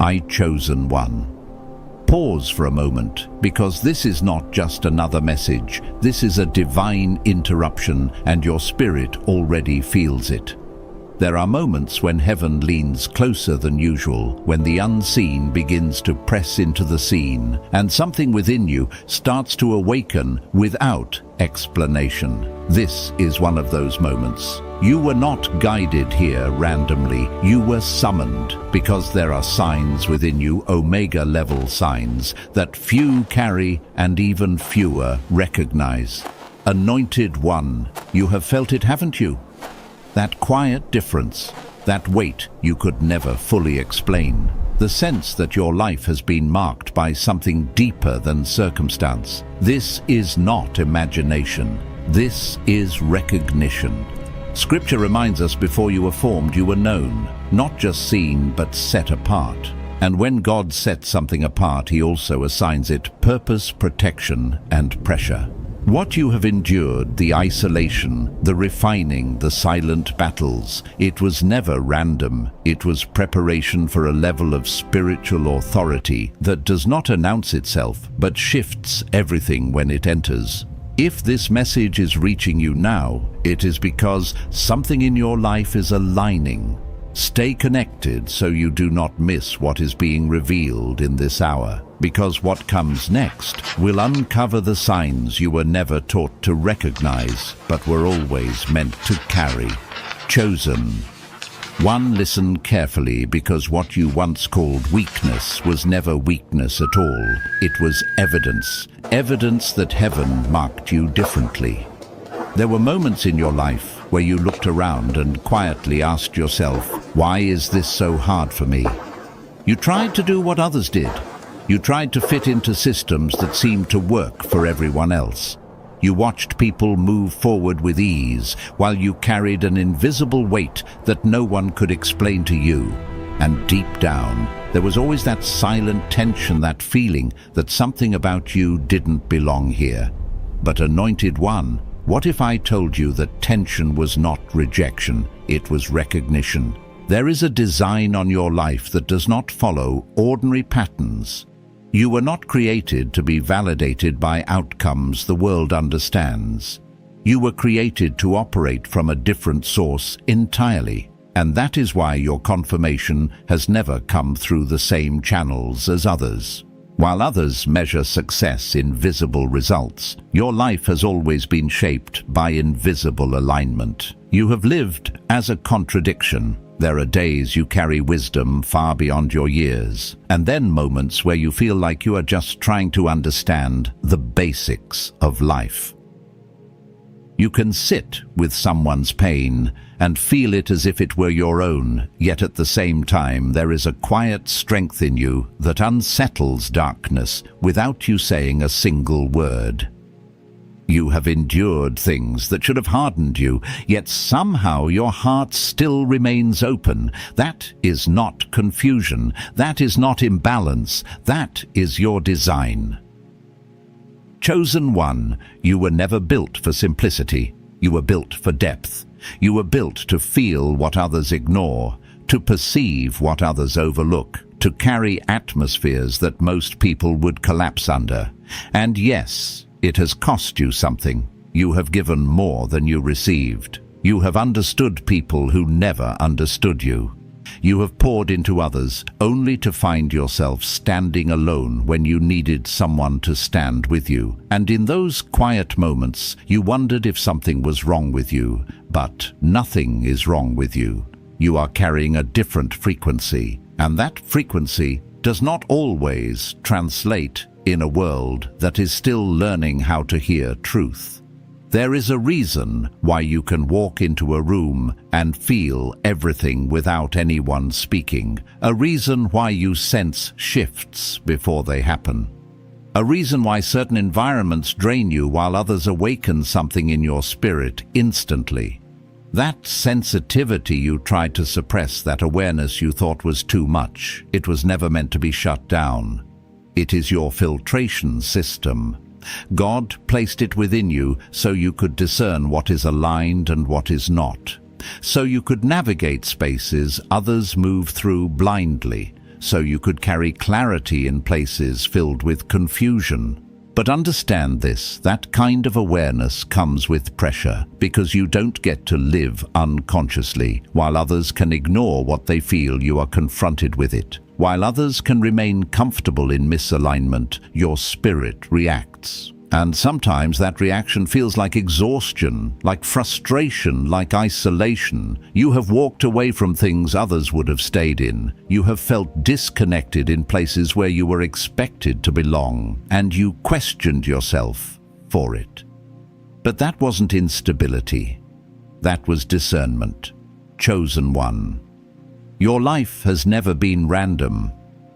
My chosen one. Pause for a moment, because this is not just another message. This is a divine interruption, and your spirit already feels it. There are moments when heaven leans closer than usual, when the unseen begins to press into the seen, and something within you starts to awaken without explanation. This is one of those moments. You were not guided here randomly. You were summoned because there are signs within you, omega-level signs, that few carry and even fewer recognize. Anointed One, you have felt it, haven't you? That quiet difference, that weight you could never fully explain. The sense that your life has been marked by something deeper than circumstance. This is not imagination. This is recognition. Scripture reminds us before you were formed, you were known, not just seen, but set apart. And when God sets something apart, He also assigns it purpose, protection, and pressure. What you have endured, the isolation, the refining, the silent battles, it was never random. It was preparation for a level of spiritual authority that does not announce itself, but shifts everything when it enters. If this message is reaching you now, it is because something in your life is aligning. Stay connected so you do not miss what is being revealed in this hour, because what comes next will uncover the signs you were never taught to recognize, but were always meant to carry. Chosen. One, listen carefully, because what you once called weakness was never weakness at all. It was evidence. Evidence that heaven marked you differently. There were moments in your life where you looked around and quietly asked yourself, why is this so hard for me? You tried to do what others did. You tried to fit into systems that seemed to work for everyone else. You watched people move forward with ease while you carried an invisible weight that no one could explain to you. And deep down, there was always that silent tension, that feeling that something about you didn't belong here. But Anointed One, what if I told you that tension was not rejection, it was recognition? There is a design on your life that does not follow ordinary patterns. You were not created to be validated by outcomes the world understands. You were created to operate from a different source entirely, and that is why your confirmation has never come through the same channels as others. While others measure success in visible results, your life has always been shaped by invisible alignment. You have lived as a contradiction. There are days you carry wisdom far beyond your years, and then moments where you feel like you are just trying to understand the basics of life. You can sit with someone's pain and feel it as if it were your own, yet at the same time there is a quiet strength in you that unsettles darkness without you saying a single word. You have endured things that should have hardened you, yet somehow your heart still remains open. That is not confusion. That is not imbalance. That is your design. Chosen One, you were never built for simplicity. You were built for depth. You were built to feel what others ignore, to perceive what others overlook, to carry atmospheres that most people would collapse under. And yes, it has cost you something. You have given more than you received. You have understood people who never understood you. You have poured into others only to find yourself standing alone when you needed someone to stand with you. And in those quiet moments, you wondered if something was wrong with you. But nothing is wrong with you. You are carrying a different frequency, and that frequency does not always translate in a world that is still learning how to hear truth. There is a reason why you can walk into a room and feel everything without anyone speaking. A reason why you sense shifts before they happen. A reason why certain environments drain you while others awaken something in your spirit instantly. That sensitivity you tried to suppress, that awareness you thought was too much, it was never meant to be shut down. It is your filtration system. God placed it within you so you could discern what is aligned and what is not. So you could navigate spaces others move through blindly. so you could carry clarity in places filled with confusion. But understand this, that kind of awareness comes with pressure, because you don't get to live unconsciously, while others can ignore what they feel. You are confronted with it. While others can remain comfortable in misalignment, your spirit reacts. And sometimes that reaction feels like exhaustion, like frustration, like isolation. You have walked away from things others would have stayed in. You have felt disconnected in places where you were expected to belong, and you questioned yourself for it. But that wasn't instability. That was discernment. Chosen one. Your life has never been random.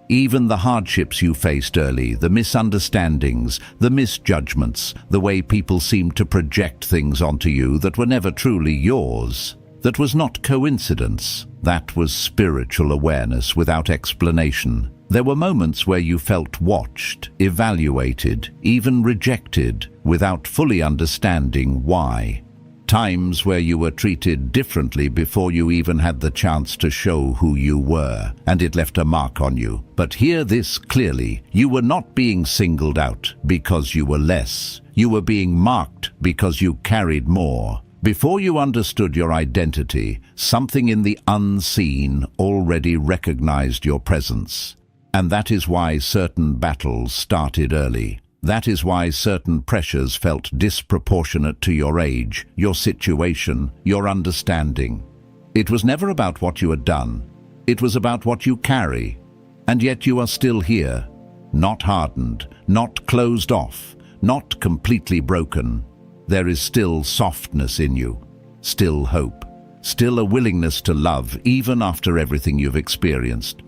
Even the hardships you faced early, the misunderstandings, the misjudgments, the way people seemed to project things onto you that were never truly yours, that was not coincidence. That was spiritual awareness without explanation. There were moments where you felt watched, evaluated, even rejected, without fully understanding why. Times where you were treated differently before you even had the chance to show who you were, and it left a mark on you. But hear this clearly, you were not being singled out because you were less. You were being marked because you carried more. Before you understood your identity, something in the unseen already recognized your presence. And that is why certain battles started early. That is why certain pressures felt disproportionate to your age, your situation, your understanding. It was never about what you had done. It was about what you carry. And yet you are still here, not hardened, not closed off, not completely broken. There is still softness in you, still hope, still a willingness to love even after everything you've experienced.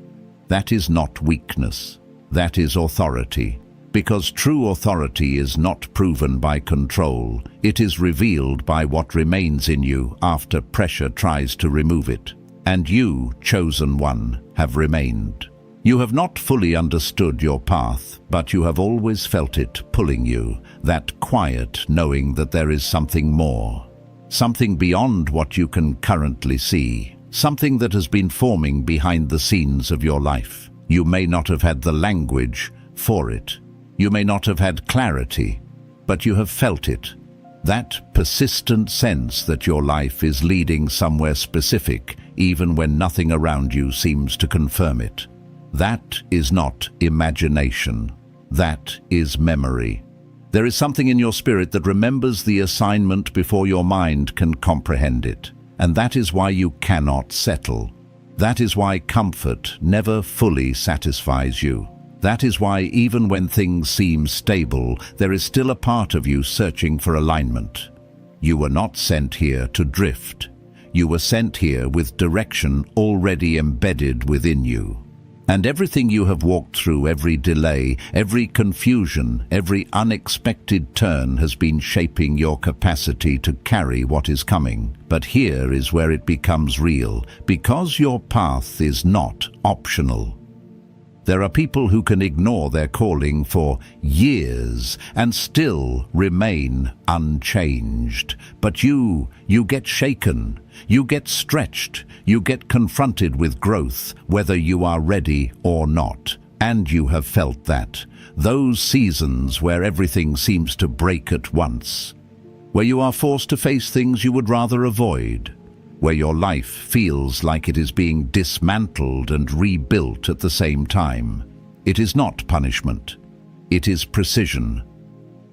That is not weakness. That is authority. Because true authority is not proven by control, it is revealed by what remains in you after pressure tries to remove it. And you, chosen one, have remained. You have not fully understood your path, but you have always felt it pulling you, that quiet knowing that there is something more. Something beyond what you can currently see. Something that has been forming behind the scenes of your life. You may not have had the language for it. You may not have had clarity, but you have felt it. That persistent sense that your life is leading somewhere specific, even when nothing around you seems to confirm it. That is not imagination. That is memory. There is something in your spirit that remembers the assignment before your mind can comprehend it. And that is why you cannot settle. That is why comfort never fully satisfies you. That is why even when things seem stable, there is still a part of you searching for alignment. You were not sent here to drift. You were sent here with direction already embedded within you. And everything you have walked through, every delay, every confusion, every unexpected turn has been shaping your capacity to carry what is coming. But here is where it becomes real, because your path is not optional. There are people who can ignore their calling for years and still remain unchanged. But you get shaken, you get stretched, you get confronted with growth, whether you are ready or not. And you have felt that. Those seasons where everything seems to break at once, where you are forced to face things you would rather avoid, where your life feels like it is being dismantled and rebuilt at the same time. It is not punishment. It is precision.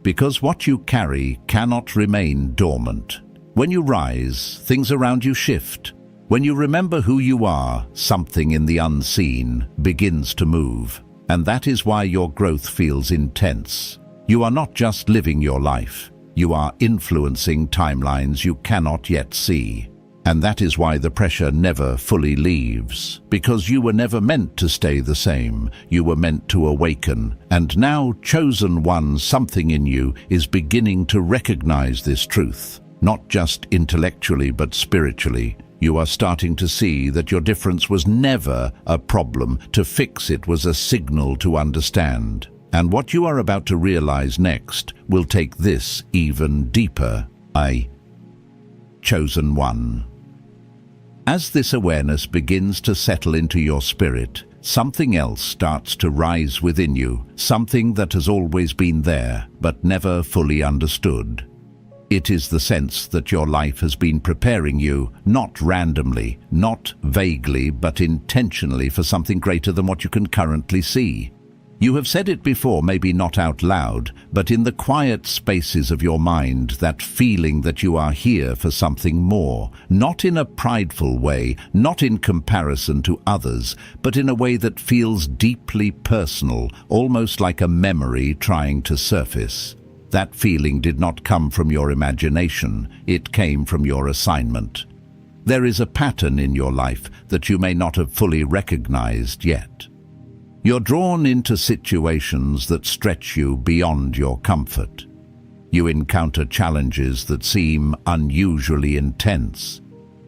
Because what you carry cannot remain dormant. When you rise, things around you shift. When you remember who you are, something in the unseen begins to move. And that is why your growth feels intense. You are not just living your life. You are influencing timelines you cannot yet see. And that is why the pressure never fully leaves, because you were never meant to stay the same. You were meant to awaken. And now, chosen one, something in you is beginning to recognize this truth, not just intellectually but spiritually. You are starting to see that your difference was never a problem. To fix it was a signal to understand. And what you are about to realize next will take this even deeper. Chosen one. As this awareness begins to settle into your spirit, something else starts to rise within you, something that has always been there, but never fully understood. It is the sense that your life has been preparing you, not randomly, not vaguely, but intentionally for something greater than what you can currently see. You have said it before, maybe not out loud, but in the quiet spaces of your mind, that feeling that you are here for something more, not in a prideful way, not in comparison to others, but in a way that feels deeply personal, almost like a memory trying to surface. That feeling did not come from your imagination, it came from your assignment. There is a pattern in your life that you may not have fully recognized yet. You're drawn into situations that stretch you beyond your comfort. You encounter challenges that seem unusually intense.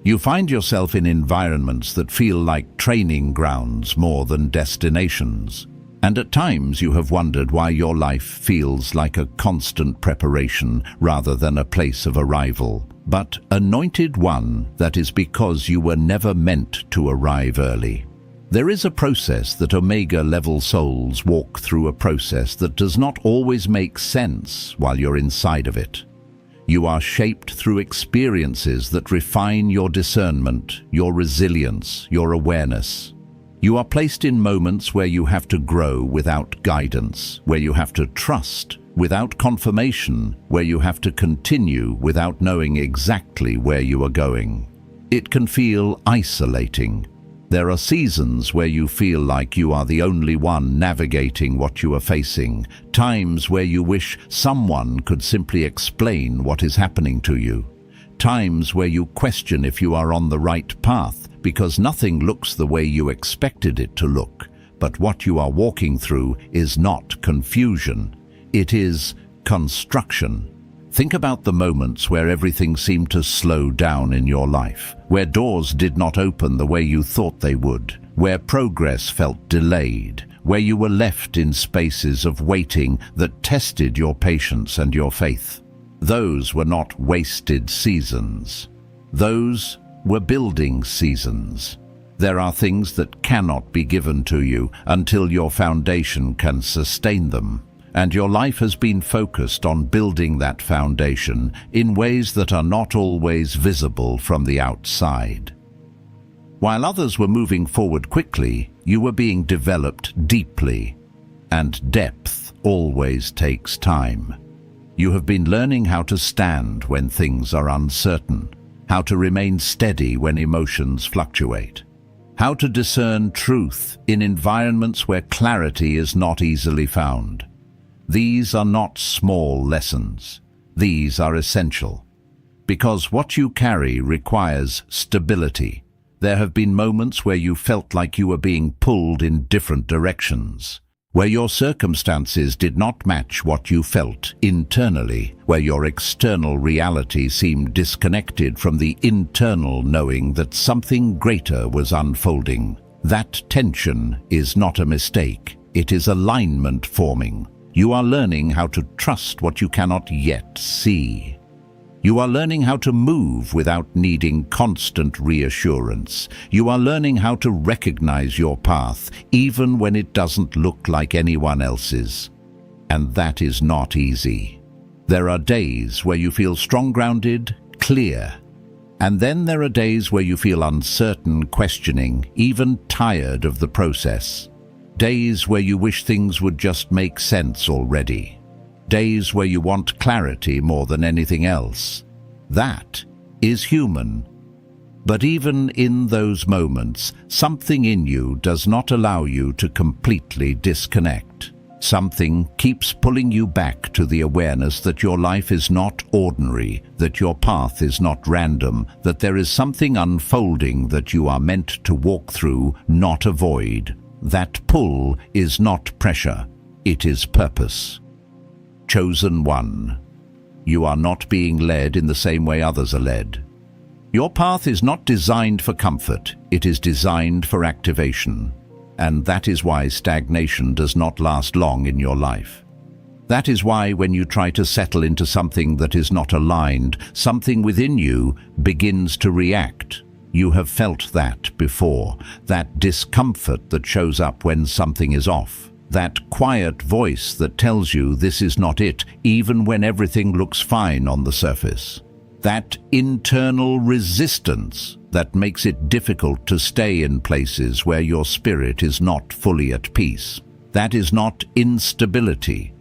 You find yourself in environments that feel like training grounds more than destinations. And at times you have wondered why your life feels like a constant preparation rather than a place of arrival. But, anointed one, that is because you were never meant to arrive early. There is a process that Omega-level souls walk through, a process that does not always make sense while you're inside of it. You are shaped through experiences that refine your discernment, your resilience, your awareness. You are placed in moments where you have to grow without guidance, where you have to trust without confirmation, where you have to continue without knowing exactly where you are going. It can feel isolating. There are seasons where you feel like you are the only one navigating what you are facing, times where you wish someone could simply explain what is happening to you, times where you question if you are on the right path, because nothing looks the way you expected it to look. But what you are walking through is not confusion. It is construction. Think about the moments where everything seemed to slow down in your life, where doors did not open the way you thought they would, where progress felt delayed, where you were left in spaces of waiting that tested your patience and your faith. Those were not wasted seasons. Those were building seasons. There are things that cannot be given to you until your foundation can sustain them, and your life has been focused on building that foundation in ways that are not always visible from the outside. While others were moving forward quickly, you were being developed deeply, and depth always takes time. You have been learning how to stand when things are uncertain, how to remain steady when emotions fluctuate, how to discern truth in environments where clarity is not easily found. These are not small lessons. These are essential. Because what you carry requires stability. There have been moments where you felt like you were being pulled in different directions, where your circumstances did not match what you felt internally, where your external reality seemed disconnected from the internal knowing that something greater was unfolding. That tension is not a mistake, it is alignment forming. You are learning how to trust what you cannot yet see. You are learning how to move without needing constant reassurance. You are learning how to recognize your path, even when it doesn't look like anyone else's. And that is not easy. There are days where you feel strong-grounded, clear. And then there are days where you feel uncertain, questioning, even tired of the process. Days where you wish things would just make sense already. Days where you want clarity more than anything else. That is human. But even in those moments, something in you does not allow you to completely disconnect. Something keeps pulling you back to the awareness that your life is not ordinary, that your path is not random, that there is something unfolding that you are meant to walk through, not avoid. That pull is not pressure, it is purpose. Chosen one. You are not being led in the same way others are led. Your path is not designed for comfort, it is designed for activation. And that is why stagnation does not last long in your life. That is why when you try to settle into something that is not aligned, something within you begins to react. You have felt that before, that discomfort that shows up when something is off. That quiet voice that tells you this is not it, even when everything looks fine on the surface. That internal resistance that makes it difficult to stay in places where your spirit is not fully at peace. That is not instability.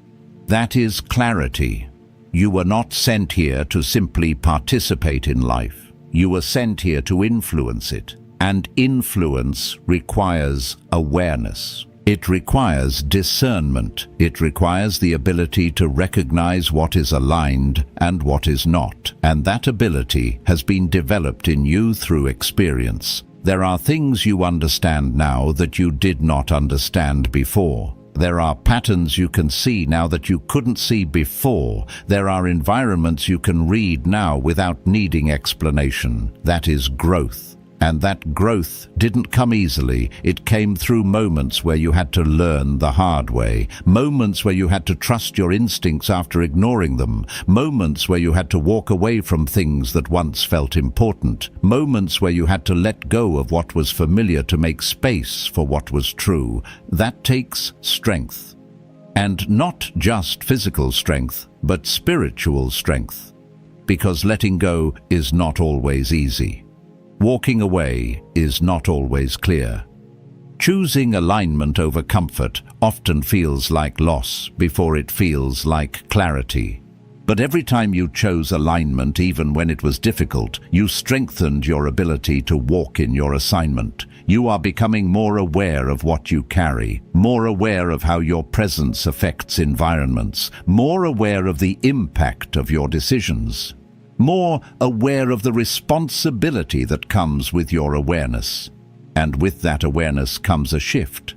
That is clarity. You were not sent here to simply participate in life. You were sent here to influence it. And influence requires awareness. It requires discernment. It requires the ability to recognize what is aligned and what is not. And that ability has been developed in you through experience. There are things you understand now that you did not understand before. There are patterns you can see now that you couldn't see before. There are environments you can read now without needing explanation. That is growth. And that growth didn't come easily. It came through moments where you had to learn the hard way. Moments where you had to trust your instincts after ignoring them. Moments where you had to walk away from things that once felt important. Moments where you had to let go of what was familiar to make space for what was true. That takes strength. And not just physical strength, but spiritual strength. Because letting go is not always easy. Walking away is not always clear. Choosing alignment over comfort often feels like loss before it feels like clarity. But every time you chose alignment, even when it was difficult, you strengthened your ability to walk in your assignment. You are becoming more aware of what you carry, more aware of how your presence affects environments, more aware of the impact of your decisions. More aware of the responsibility that comes with your awareness. And with that awareness comes a shift.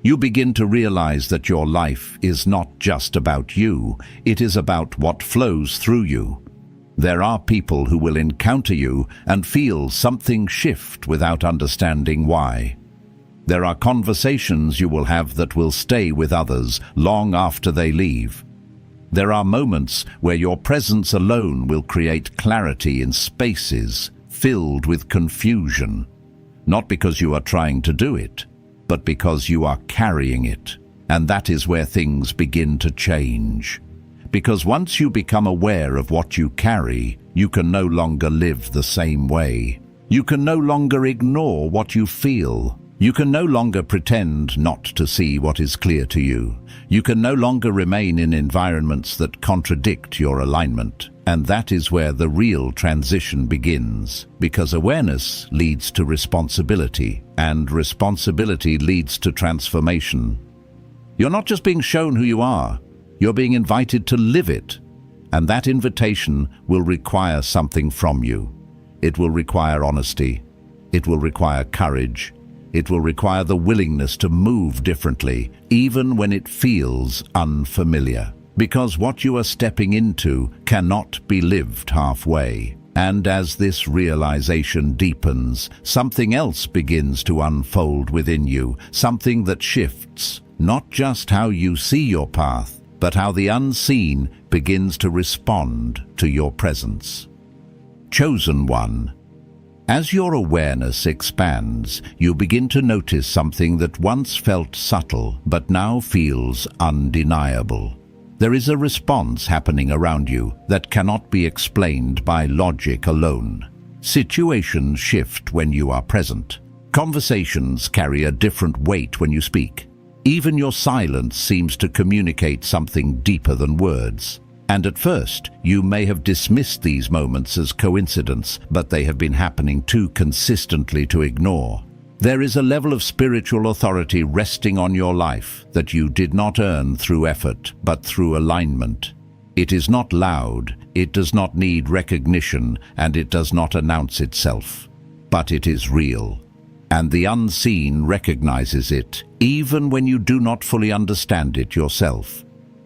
You begin to realize that your life is not just about you, it is about what flows through you. There are people who will encounter you and feel something shift without understanding why. There are conversations you will have that will stay with others long after they leave. There are moments where your presence alone will create clarity in spaces filled with confusion, not because you are trying to do it, but because you are carrying it. And that is where things begin to change. Because once you become aware of what you carry, you can no longer live the same way. You can no longer ignore what you feel. You can no longer pretend not to see what is clear to you. You can no longer remain in environments that contradict your alignment. And that is where the real transition begins, because awareness leads to responsibility, and responsibility leads to transformation. You're not just being shown who you are, you're being invited to live it. And that invitation will require something from you. It will require honesty. It will require courage. It will require the willingness to move differently, even when it feels unfamiliar. Because what you are stepping into cannot be lived halfway. And as this realization deepens, something else begins to unfold within you, something that shifts not just how you see your path, but how the unseen begins to respond to your presence. Chosen one. As your awareness expands, you begin to notice something that once felt subtle but now feels undeniable. There is a response happening around you that cannot be explained by logic alone. Situations shift when you are present. Conversations carry a different weight when you speak. Even your silence seems to communicate something deeper than words. And at first, you may have dismissed these moments as coincidence, but they have been happening too consistently to ignore. There is a level of spiritual authority resting on your life that you did not earn through effort, but through alignment. It is not loud, it does not need recognition, and it does not announce itself. But it is real. And the unseen recognizes it, even when you do not fully understand it yourself.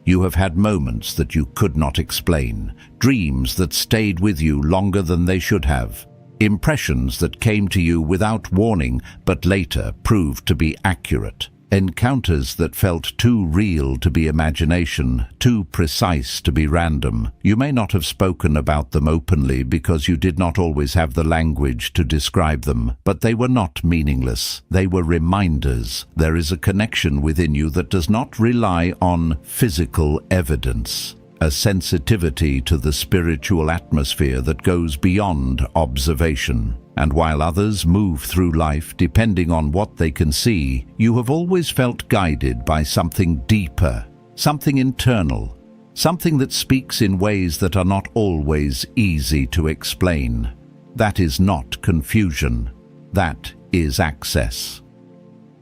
You have had moments that you could not explain, dreams that stayed with you longer than they should have, impressions that came to you without warning but later proved to be accurate. Encounters that felt too real to be imagination, too precise to be random. You may not have spoken about them openly because you did not always have the language to describe them, but they were not meaningless. They were reminders. There is a connection within you that does not rely on physical evidence, a sensitivity to the spiritual atmosphere that goes beyond observation. And while others move through life depending on what they can see, you have always felt guided by something deeper, something internal, something that speaks in ways that are not always easy to explain. That is not confusion. That is access.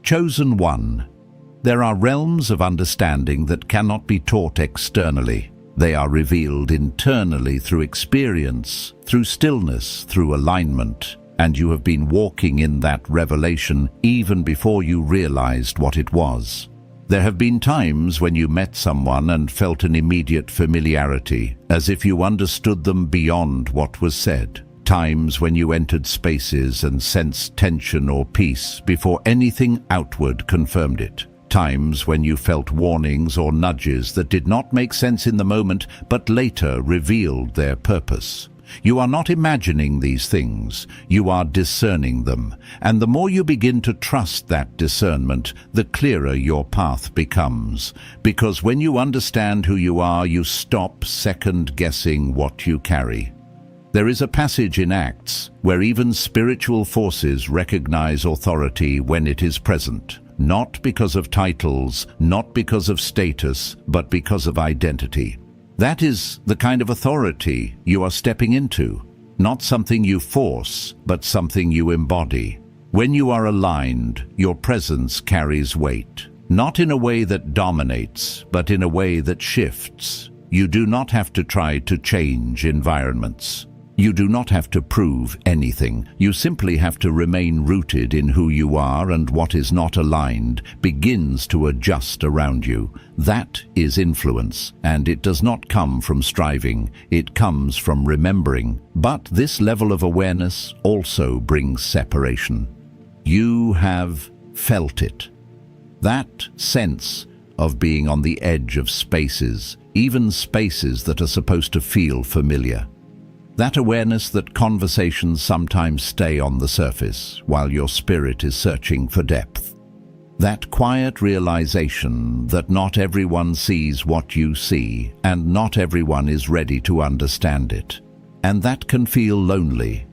Chosen one. There are realms of understanding that cannot be taught externally. They are revealed internally through experience, through stillness, through alignment. And you have been walking in that revelation even before you realized what it was. There have been times when you met someone and felt an immediate familiarity, as if you understood them beyond what was said. Times when you entered spaces and sensed tension or peace before anything outward confirmed it. Times when you felt warnings or nudges that did not make sense in the moment, but later revealed their purpose. You are not imagining these things, you are discerning them, and the more you begin to trust that discernment, the clearer your path becomes. Because when you understand who you are, you stop second-guessing what you carry. There is a passage in Acts where even spiritual forces recognize authority when it is present, not because of titles, not because of status, but because of identity. That is the kind of authority you are stepping into, not something you force, but something you embody. When you are aligned, your presence carries weight, not in a way that dominates, but in a way that shifts. You do not have to try to change environments. You do not have to prove anything. You simply have to remain rooted in who you are, and what is not aligned begins to adjust around you. That is influence, and it does not come from striving. It comes from remembering. But this level of awareness also brings separation. You have felt it. That sense of being on the edge of spaces, even spaces that are supposed to feel familiar. That awareness that conversations sometimes stay on the surface while your spirit is searching for depth. That quiet realization that not everyone sees what you see and not everyone is ready to understand it. And that can feel lonely.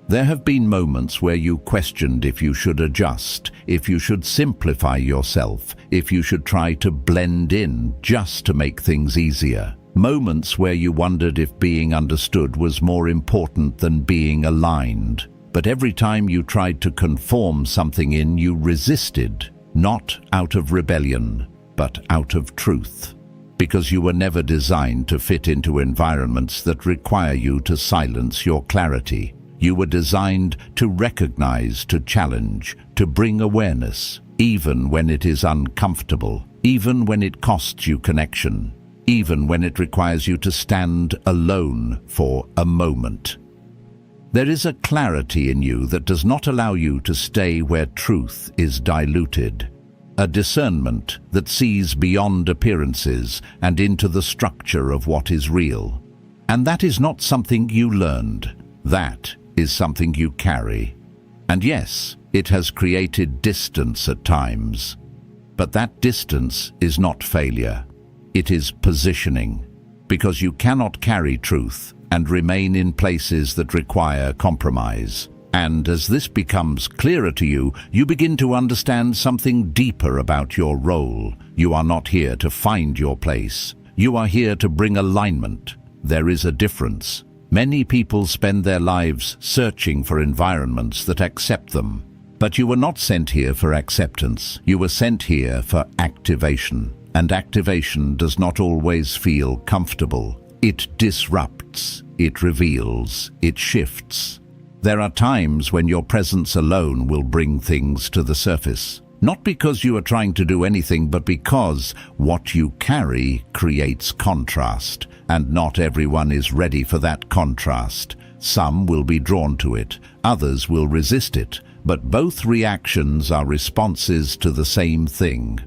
There have been moments where you questioned if you should adjust, if you should simplify yourself, if you should try to blend in just to make things easier. Moments where you wondered if being understood was more important than being aligned. But every time you tried to conform something in, you resisted, not out of rebellion, but out of truth. Because you were never designed to fit into environments that require you to silence your clarity. You were designed to recognize, to challenge, to bring awareness, even when it is uncomfortable, even when it costs you connection. Even when it requires you to stand alone for a moment. There is a clarity in you that does not allow you to stay where truth is diluted. A discernment that sees beyond appearances and into the structure of what is real. And that is not something you learned. That is something you carry. And yes, it has created distance at times. But that distance is not failure. It is positioning, because you cannot carry truth and remain in places that require compromise. And as this becomes clearer to you, you begin to understand something deeper about your role. You are not here to find your place. You are here to bring alignment. There is a difference. Many people spend their lives searching for environments that accept them. But you were not sent here for acceptance. You were sent here for activation. And activation does not always feel comfortable. It disrupts, it reveals, it shifts. There are times when your presence alone will bring things to the surface. Not because you are trying to do anything, but because what you carry creates contrast. And not everyone is ready for that contrast. Some will be drawn to it, others will resist it. but both reactions are responses to the same thing,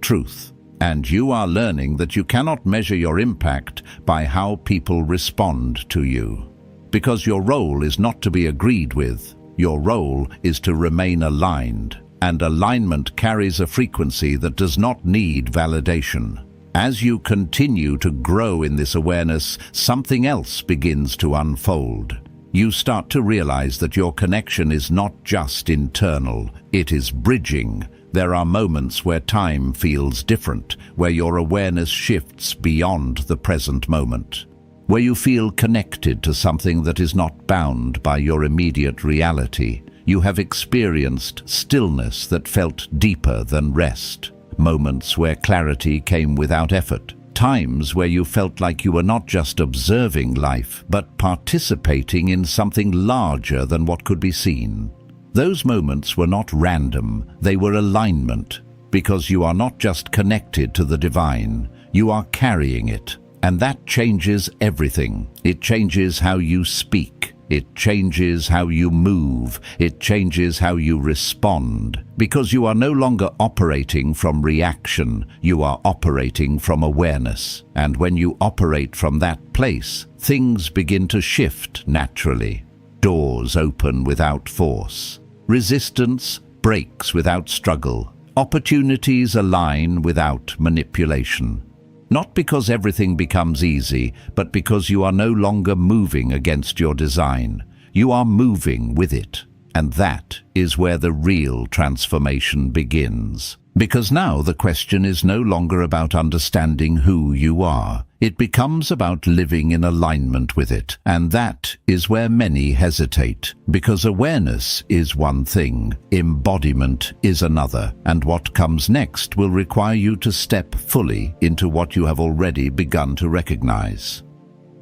truth. And you are learning that you cannot measure your impact by how people respond to you. Because your role is not to be agreed with, your role is to remain aligned, and alignment carries a frequency that does not need validation. As you continue to grow in this awareness, something else begins to unfold. You start to realize that your connection is not just internal, it is bridging. There are moments where time feels different, where your awareness shifts beyond the present moment, where you feel connected to something that is not bound by your immediate reality. You have experienced stillness that felt deeper than rest, moments where clarity came without effort, times where you felt like you were not just observing life, but participating in something larger than what could be seen. Those moments were not random, they were alignment, because you are not just connected to the divine, you are carrying it. And that changes everything. It changes how you speak. It changes how you move. It changes how you respond. Because you are no longer operating from reaction, you are operating from awareness. And when you operate from that place, things begin to shift naturally. Doors open without force. Resistance breaks without struggle. Opportunities align without manipulation. Not because everything becomes easy, but because you are no longer moving against your design. You are moving with it. And that is where the real transformation begins. Because now the question is no longer about understanding who you are. It becomes about living in alignment with it. And that is where many hesitate. Because awareness is one thing, embodiment is another. And what comes next will require you to step fully into what you have already begun to recognize.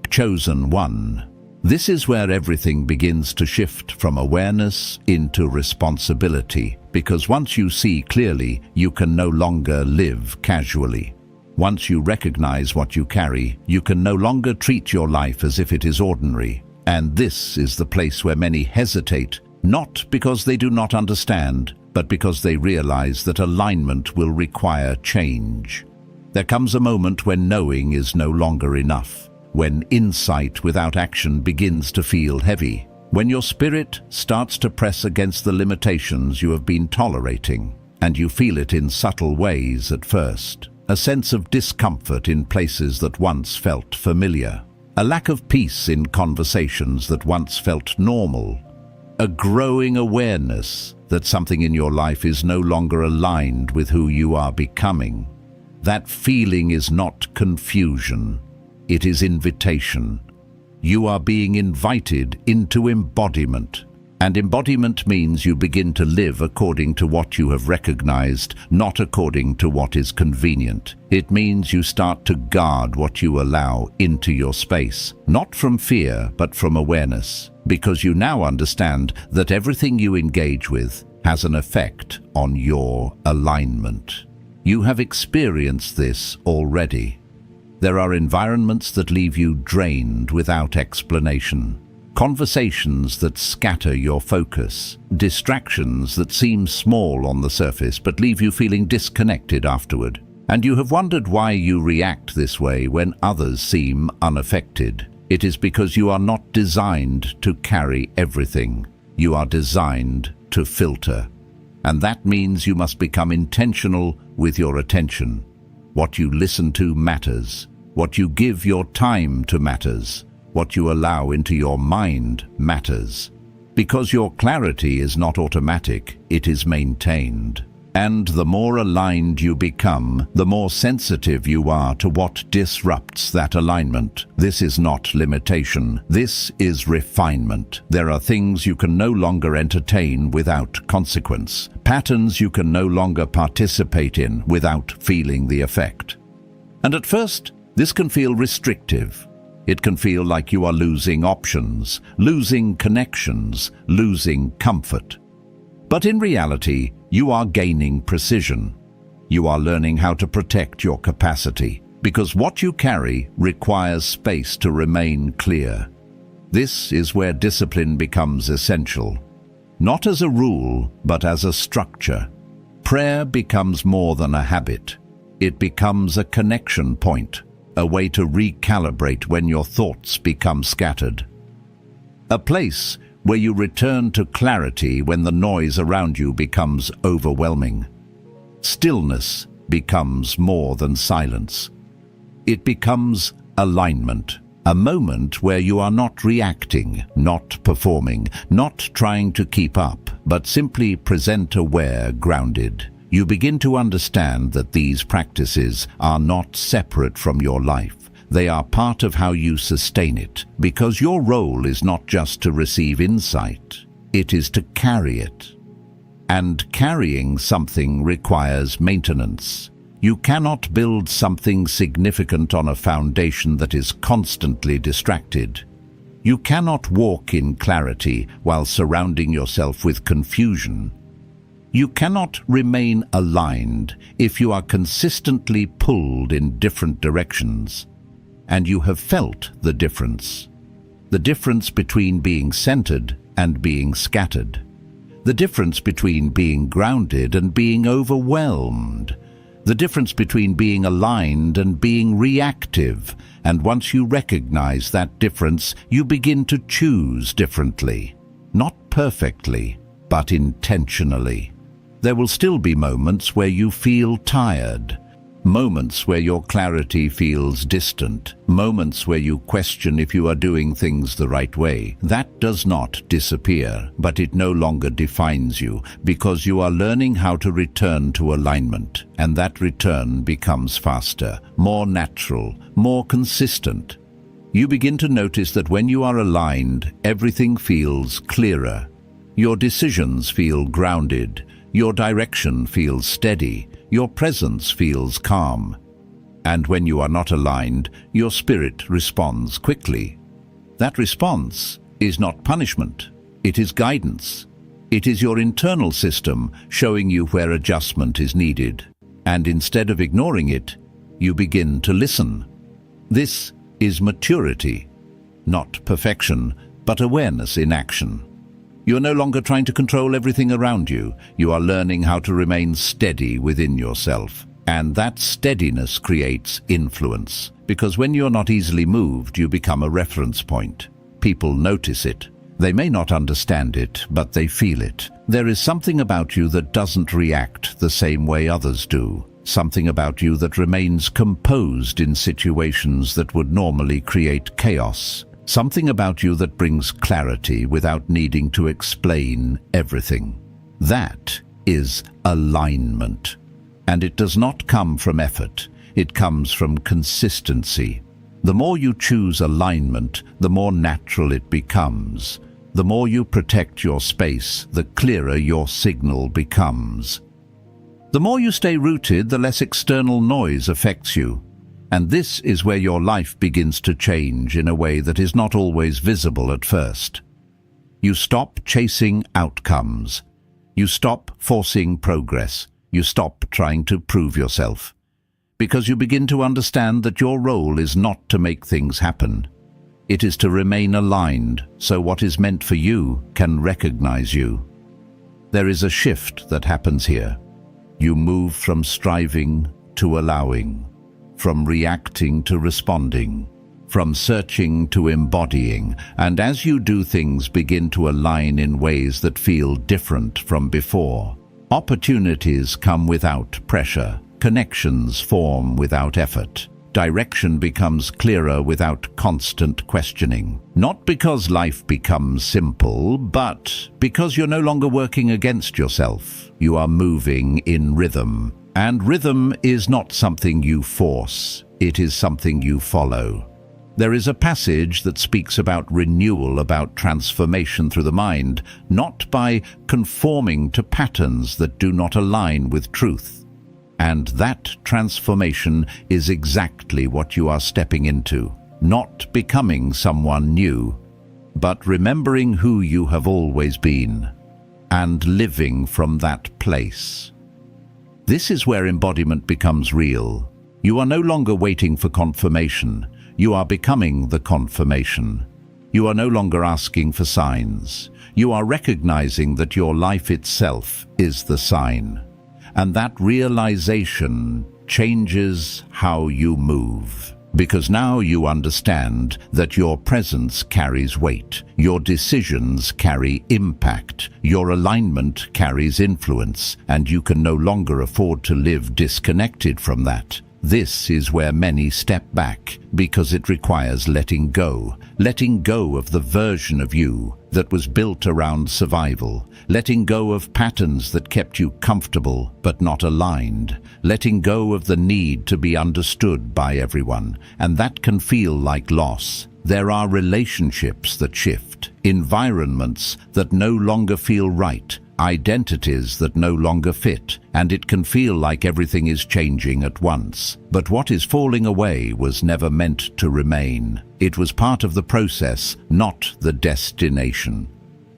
Chosen one. This is where everything begins to shift from awareness into responsibility, because once you see clearly, you can no longer live casually. Once you recognize what you carry, you can no longer treat your life as if it is ordinary. And this is the place where many hesitate, not because they do not understand, but because they realize that alignment will require change. There comes a moment when knowing is no longer enough. When insight without action begins to feel heavy, when your spirit starts to press against the limitations you have been tolerating, and you feel it in subtle ways at first, a sense of discomfort in places that once felt familiar, a lack of peace in conversations that once felt normal, a growing awareness that something in your life is no longer aligned with who you are becoming. That feeling is not confusion. It is invitation. You are being invited into embodiment. And embodiment means you begin to live according to what you have recognized, not according to what is convenient. It means you start to guard what you allow into your space, not from fear, but from awareness, because you now understand that everything you engage with has an effect on your alignment. You have experienced this already. There are environments that leave you drained without explanation. Conversations that scatter your focus. Distractions that seem small on the surface but leave you feeling disconnected afterward. And you have wondered why you react this way when others seem unaffected. It is because you are not designed to carry everything. You are designed to filter. And that means you must become intentional with your attention. What you listen to matters. What you give your time to matters. What you allow into your mind matters. Because your clarity is not automatic, it is maintained. And the more aligned you become, the more sensitive you are to what disrupts that alignment. This is not limitation. This is refinement. There are things you can no longer entertain without consequence. Patterns you can no longer participate in without feeling the effect. And at first, this can feel restrictive. It can feel like you are losing options, losing connections, losing comfort. But in reality, you are gaining precision. You are learning how to protect your capacity, because what you carry requires space to remain clear. This is where discipline becomes essential. not as a rule, but as a structure. Prayer becomes more than a habit. It becomes a connection point, a way to recalibrate when your thoughts become scattered. A place where you return to clarity when the noise around you becomes overwhelming. Stillness becomes more than silence. It becomes alignment, a moment where you are not reacting, not performing, not trying to keep up, but simply present aware, grounded. You begin to understand that these practices are not separate from your life. They are part of how you sustain it, because your role is not just to receive insight, it is to carry it. And carrying something requires maintenance. You cannot build something significant on a foundation that is constantly distracted. You cannot walk in clarity while surrounding yourself with confusion. You cannot remain aligned if you are consistently pulled in different directions. And you have felt the difference. The difference between being centered and being scattered. The difference between being grounded and being overwhelmed. The difference between being aligned and being reactive. And once you recognize that difference, you begin to choose differently. Not perfectly, but intentionally. There will still be moments where you feel tired. Moments where your clarity feels distant. Moments where you question if you are doing things the right way. That does not disappear, but it no longer defines you, because you are learning how to return to alignment. And that return becomes faster, more natural, more consistent. You begin to notice that when you are aligned, everything feels clearer. Your decisions feel grounded. Your direction feels steady. Your presence feels calm. And when you are not aligned, your spirit responds quickly. That response is not punishment. It is guidance. It is your internal system showing you where adjustment is needed. And instead of ignoring it, you begin to listen. This is maturity, not perfection, but awareness in action. You are no longer trying to control everything around you. You are learning how to remain steady within yourself. And that steadiness creates influence. Because when you're not easily moved, you become a reference point. People notice it. They may not understand it, but they feel it. There is something about you that doesn't react the same way others do. Something about you that remains composed in situations that would normally create chaos. Something about you that brings clarity without needing to explain everything. That is alignment. And it does not come from effort. It comes from consistency. The more you choose alignment, the more natural it becomes. The more you protect your space, the clearer your signal becomes. The more you stay rooted, the less external noise affects you. And this is where your life begins to change in a way that is not always visible at first. You stop chasing outcomes. You stop forcing progress. You stop trying to prove yourself. Because you begin to understand that your role is not to make things happen. It is to remain aligned so what is meant for you can recognize you. There is a shift that happens here. You move from striving to allowing. From reacting to responding, from searching to embodying, and as you do, things begin to align in ways that feel different from before. Opportunities come without pressure, connections form without effort, direction becomes clearer without constant questioning. Not because life becomes simple, but because you're no longer working against yourself. You are moving in rhythm. And rhythm is not something you force, it is something you follow. There is a passage that speaks about renewal, about transformation through the mind, not by conforming to patterns that do not align with truth. And that transformation is exactly what you are stepping into, not becoming someone new, but remembering who you have always been, and living from that place. This is where embodiment becomes real. You are no longer waiting for confirmation. You are becoming the confirmation. You are no longer asking for signs. You are recognizing that your life itself is the sign. And that realization changes how you move. Because now you understand that your presence carries weight, your decisions carry impact, your alignment carries influence, and you can no longer afford to live disconnected from that. This is where many step back, because it requires letting go of the version of you that was built around survival, letting go of patterns that kept you comfortable but not aligned, letting go of the need to be understood by everyone, and that can feel like loss. There are relationships that shift, environments that no longer feel right, identities that no longer fit, and it can feel like everything is changing at once. But what is falling away was never meant to remain. It was part of the process, not the destination.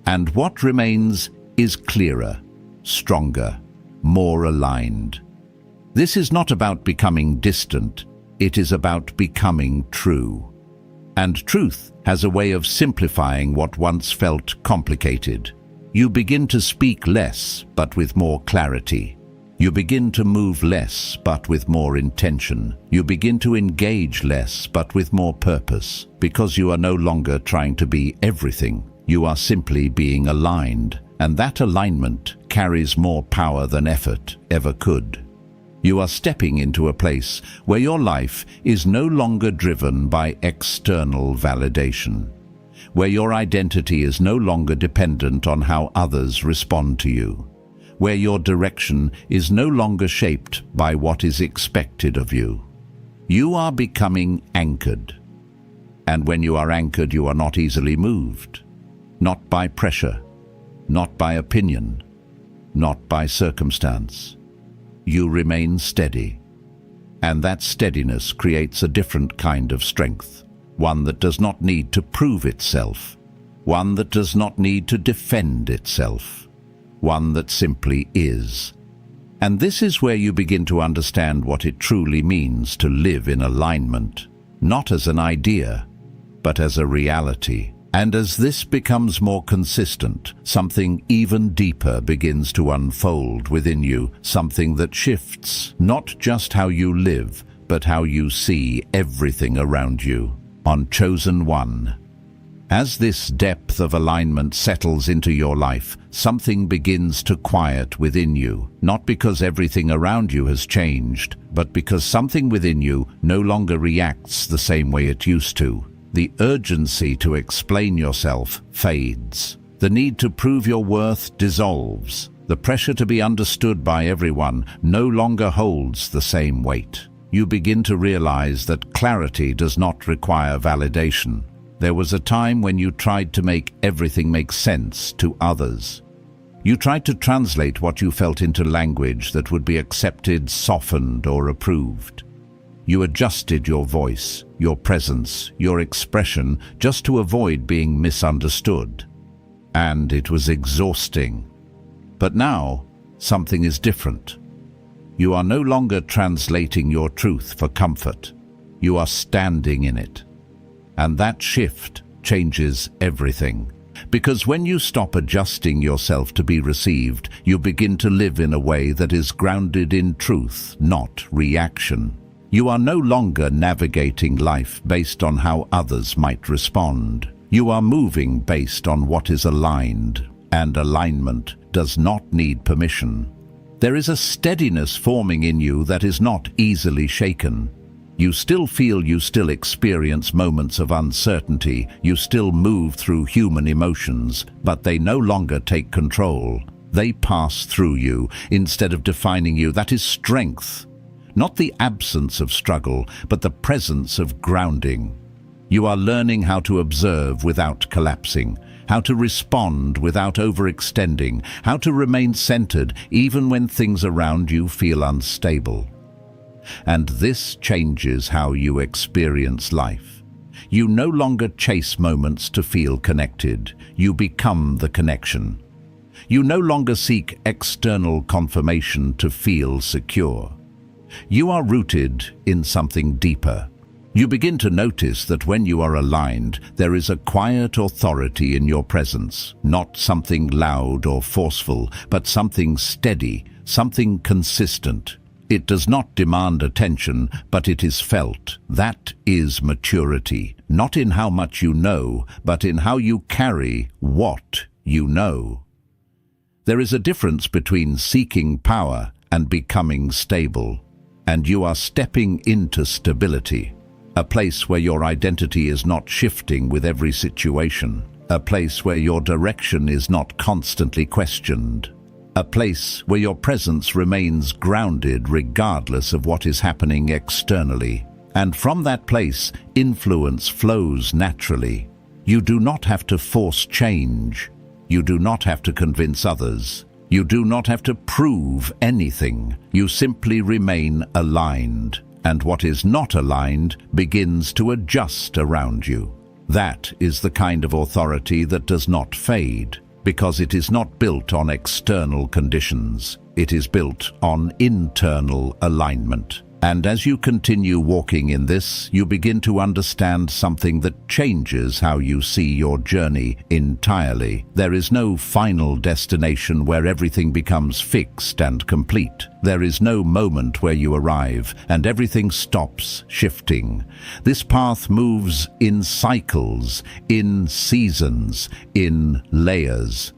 And what remains is clearer, stronger, more aligned. This is not about becoming distant, it is about becoming true. And truth has a way of simplifying what once felt complicated. You begin to speak less, but with more clarity. You begin to move less, but with more intention. You begin to engage less, but with more purpose. Because you are no longer trying to be everything. You are simply being aligned, and that alignment carries more power than effort ever could. You are stepping into a place where your life is no longer driven by external validation, where your identity is no longer dependent on how others respond to you, where your direction is no longer shaped by what is expected of you. You are becoming anchored. And when you are anchored, you are not easily moved, not by pressure, not by opinion, not by circumstance. You remain steady, and that steadiness creates a different kind of strength, one that does not need to prove itself, one that does not need to defend itself, one that simply is. And this is where you begin to understand what it truly means to live in alignment, not as an idea, but as a reality. And as this becomes more consistent, something even deeper begins to unfold within you, something that shifts not just how you live, but how you see everything around you. On Chosen One, as this depth of alignment settles into your life, something begins to quiet within you, not because everything around you has changed, but because something within you no longer reacts the same way it used to. The urgency to explain yourself fades. The need to prove your worth dissolves. The pressure to be understood by everyone no longer holds the same weight. You begin to realize that clarity does not require validation. There was a time when you tried to make everything make sense to others. You tried to translate what you felt into language that would be accepted, softened, or approved. You adjusted your voice, your presence, your expression, just to avoid being misunderstood. And it was exhausting. But now, something is different. You are no longer translating your truth for comfort. You are standing in it. And that shift changes everything. Because when you stop adjusting yourself to be received, you begin to live in a way that is grounded in truth, not reaction. You are no longer navigating life based on how others might respond. You are moving based on what is aligned, and alignment does not need permission. There is a steadiness forming in you that is not easily shaken. You still feel, you still experience moments of uncertainty, you still move through human emotions, but they no longer take control. They pass through you instead of defining you. That is strength. Not the absence of struggle, but the presence of grounding. You are learning how to observe without collapsing, how to respond without overextending, how to remain centered even when things around you feel unstable. And this changes how you experience life. You no longer chase moments to feel connected. You become the connection. You no longer seek external confirmation to feel secure. You are rooted in something deeper, You begin to notice that when you are aligned, there is a quiet authority in your presence, not something loud or forceful, but something steady, something consistent. It does not demand attention, but it is felt. That is maturity, not in how much you know, but in how you carry what you know. There is a difference between seeking power and becoming stable, and you are stepping into stability, a place where your identity is not shifting with every situation, a place where your direction is not constantly questioned, a place where your presence remains grounded regardless of what is happening externally. And from that place, influence flows naturally. You do not have to force change. You do not have to convince others. You do not have to prove anything. You simply remain aligned, and what is not aligned begins to adjust around you. That is the kind of authority that does not fade, because it is not built on external conditions. It is built on internal alignment. And as you continue walking in this, you begin to understand something that changes how you see your journey entirely. There is no final destination where everything becomes fixed and complete. There is no moment where you arrive and everything stops shifting. This path moves in cycles, in seasons, in layers.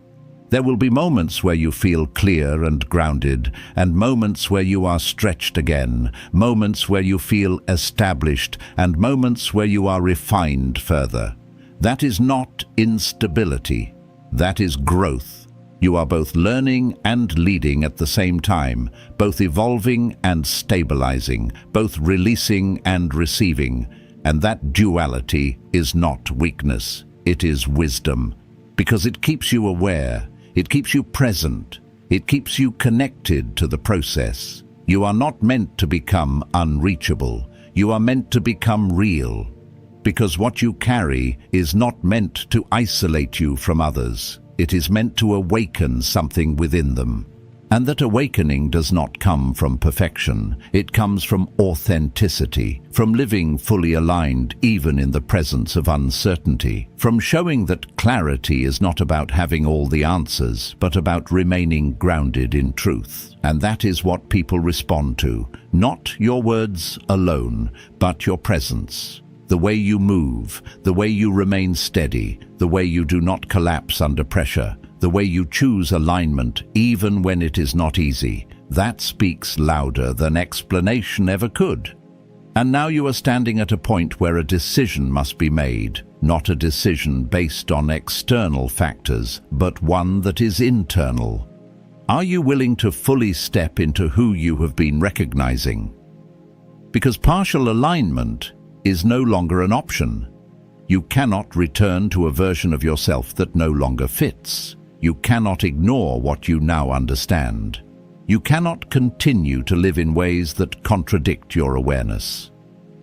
There will be moments where you feel clear and grounded, and moments where you are stretched again, moments where you feel established, and moments where you are refined further. That is not instability. That is growth. You are both learning and leading at the same time, both evolving and stabilizing, both releasing and receiving. And that duality is not weakness. It is wisdom, because it keeps you aware. It keeps you present. It keeps you connected to the process. You are not meant to become unreachable. You are meant to become real, because what you carry is not meant to isolate you from others. It is meant to awaken something within them. And that awakening does not come from perfection. It comes from authenticity, from living fully aligned even in the presence of uncertainty, from showing that clarity is not about having all the answers, but about remaining grounded in truth. And that is what people respond to, not your words alone, but your presence. The way you move, the way you remain steady, the way you do not collapse under pressure, the way you choose alignment even when it is not easy, that speaks louder than explanation ever could. And now you are standing at a point where a decision must be made, not a decision based on external factors, but one that is internal. Are you willing to fully step into who you have been recognizing? Because partial alignment is no longer an option. You cannot return to a version of yourself that no longer fits. You cannot ignore what you now understand. You cannot continue to live in ways that contradict your awareness.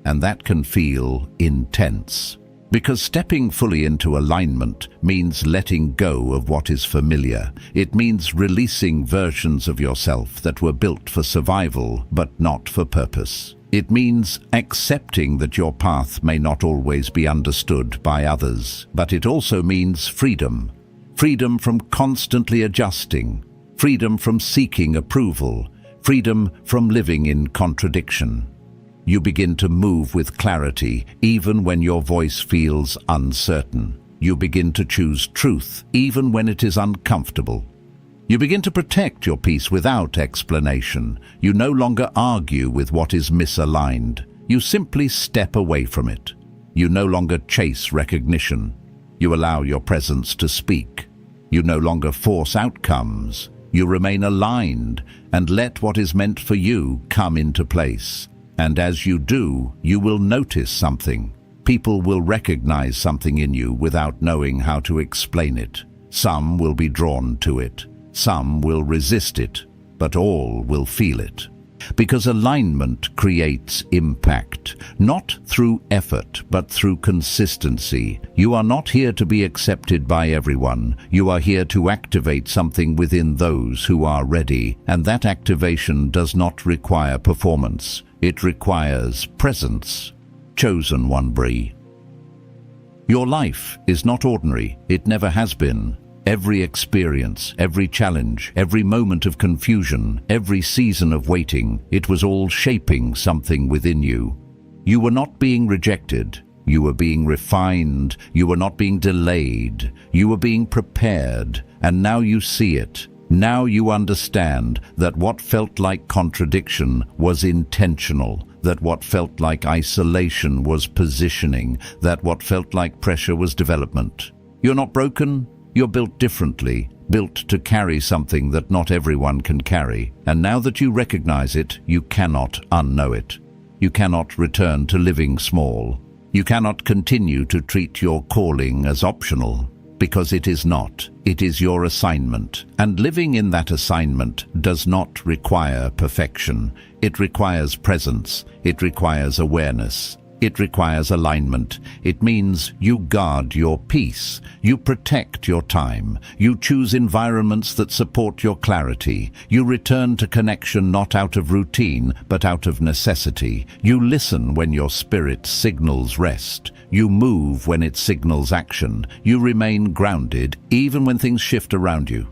And that can feel intense. Because stepping fully into alignment means letting go of what is familiar. It means releasing versions of yourself that were built for survival but not for purpose. It means accepting that your path may not always be understood by others, but it also means freedom. Freedom from constantly adjusting, freedom from seeking approval, freedom from living in contradiction. You begin to move with clarity even when your voice feels uncertain. You begin to choose truth even when it is uncomfortable. You begin to protect your peace without explanation. You no longer argue with what is misaligned. You simply step away from it. You no longer chase recognition. You allow your presence to speak. You no longer force outcomes. You remain aligned and let what is meant for you come into place. And as you do, you will notice something. People will recognize something in you without knowing how to explain it. Some will be drawn to it. Some will resist it, but all will feel it. Because alignment creates impact, not through effort, but through consistency. You are not here to be accepted by everyone. You are here to activate something within those who are ready, and that activation does not require performance. It requires presence. Chosen One Bree. Your life is not ordinary. It never has been. Every experience, every challenge, every moment of confusion, every season of waiting, it was all shaping something within you. You were not being rejected. You were being refined. You were not being delayed. You were being prepared. And now you see it. Now you understand that what felt like contradiction was intentional, that what felt like isolation was positioning, that what felt like pressure was development. You're not broken. You're built differently, built to carry something that not everyone can carry. And now that you recognize it, you cannot unknow it. You cannot return to living small. You cannot continue to treat your calling as optional, because it is not. It is your assignment. And living in that assignment does not require perfection. It requires presence. It requires awareness. It requires alignment. It means you guard your peace. You protect your time. You choose environments that support your clarity. You return to connection not out of routine, but out of necessity. You listen when your spirit signals rest. You move when it signals action. You remain grounded even when things shift around you.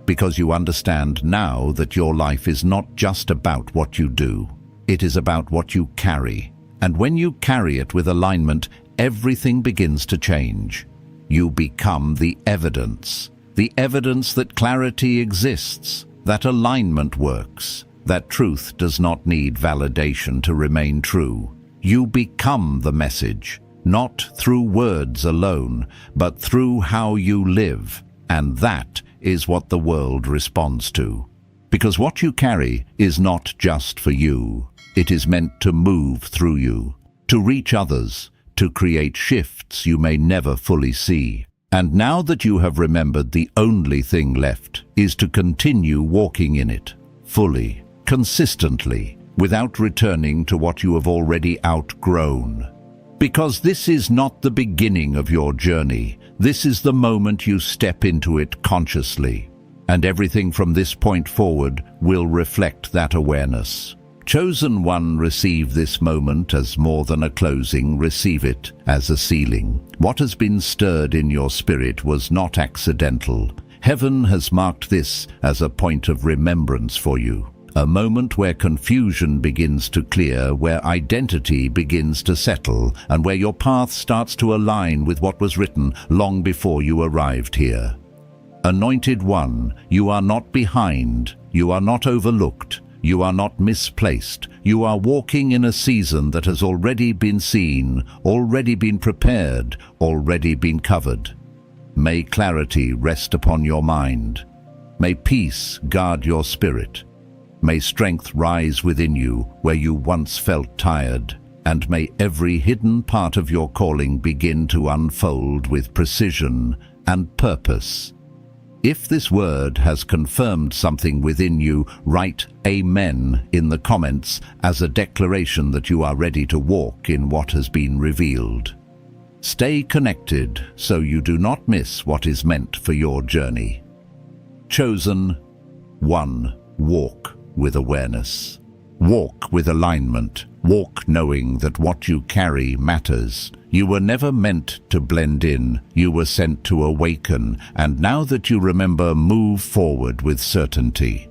Because you understand now that your life is not just about what you do. It is about what you carry. And when you carry it with alignment, everything begins to change. You become the evidence that clarity exists, that alignment works, that truth does not need validation to remain true. You become the message, not through words alone, but through how you live. And that is what the world responds to. Because what you carry is not just for you. It is meant to move through you, to reach others, to create shifts you may never fully see. And now that you have remembered, the only thing left is to continue walking in it, fully, consistently, without returning to what you have already outgrown. Because this is not the beginning of your journey. This is the moment you step into it consciously. And everything from this point forward will reflect that awareness. Chosen One, receive this moment as more than a closing, receive it as a sealing. What has been stirred in your spirit was not accidental. Heaven has marked this as a point of remembrance for you. A moment where confusion begins to clear, where identity begins to settle, and where your path starts to align with what was written long before you arrived here. Anointed One, you are not behind, you are not overlooked. You are not misplaced. You are walking in a season that has already been seen, already been prepared, already been covered. May clarity rest upon your mind. May peace guard your spirit. May strength rise within you where you once felt tired. And may every hidden part of your calling begin to unfold with precision and purpose. If this word has confirmed something within you, write Amen in the comments as a declaration that you are ready to walk in what has been revealed. Stay connected so you do not miss what is meant for your journey. Chosen One, walk with awareness. Walk with alignment. Walk knowing that what you carry matters. You were never meant to blend in. You were sent to awaken. And now that you remember, move forward with certainty.